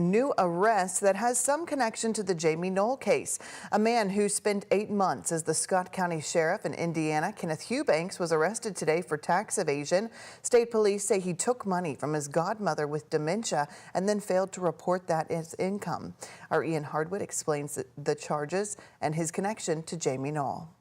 New arrest that has some connection to the Jamey Noel case. A man who spent 8 months as the Scott County Sheriff in Indiana, Kenneth Hughbanks, was arrested today for tax evasion. State police say he took money from his godmother with dementia and then failed to report that as income. Our Ian Hardwood explains the charges and his connection to Jamey Noel.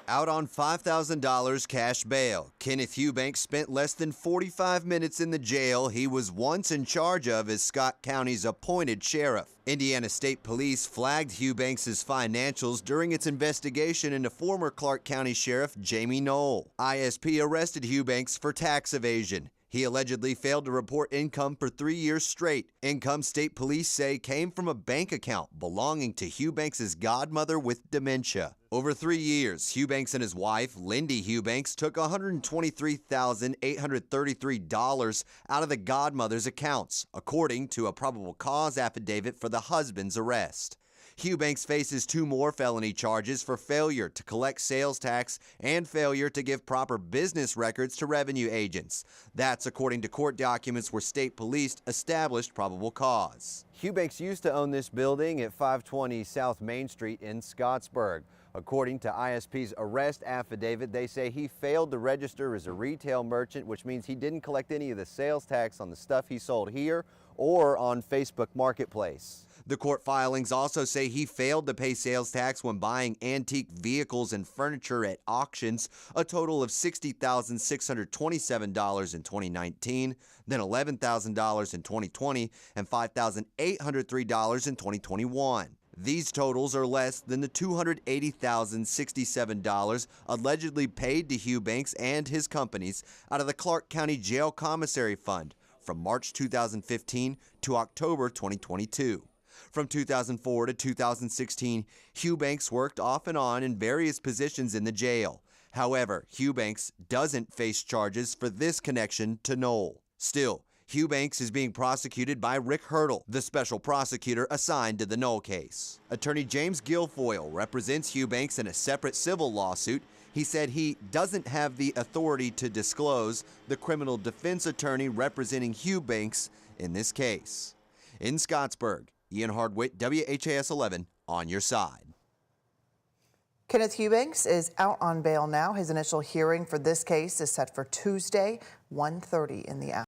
Out on $5,000 cash bail, Kenneth Hughbanks spent less than 45 minutes in the jail he was once in charge of as Scott County's appointed sheriff. Indiana State Police flagged Hughbanks' financials during its investigation into former Clark County Sheriff Jamey Noel. ISP arrested Hughbanks for tax evasion. He allegedly failed to report income for 3 years straight. Income state police say came from a bank account belonging to Hughbanks' godmother with dementia. Over 3 years, Hughbanks and his wife, Lindy Hughbanks, took $123,833 out of the godmother's accounts, according to a probable cause affidavit for the husband's arrest. Hughbanks faces 2 more felony charges for failure to collect sales tax and failure to give proper business records to revenue agents. That's according to court documents where state police established probable cause. Hughbanks used to own this building at 520 South Main Street in Scottsburg. According to ISP's arrest affidavit, they say he failed to register as a retail merchant, which means he didn't collect any of the sales tax on the stuff he sold here or on Facebook Marketplace. The court filings also say he failed to pay sales tax when buying antique vehicles and furniture at auctions, a total of $60,627 in 2019, then $11,000 in 2020, and $5,803 in 2021. These totals are less than the $280,067 allegedly paid to Hughbanks and his companies out of the Clark County Jail Commissary Fund from March 2015 to October 2022. From 2004 to 2016, Hughbanks worked off and on in various positions in the jail. However, Hughbanks doesn't face charges for this connection to Noel. Still, Hughbanks is being prosecuted by Rick Hurdle, the special prosecutor assigned to the Noel case. Attorney James Guilfoyle represents Hughbanks in a separate civil lawsuit. He said he doesn't have the authority to disclose the criminal defense attorney representing Hughbanks in this case. In Scottsburg, Ian Hardwood, WHAS 11, on your side. Kenneth Hughbanks is out on bail now. His initial hearing for this case is set for Tuesday, 1:30 in the afternoon.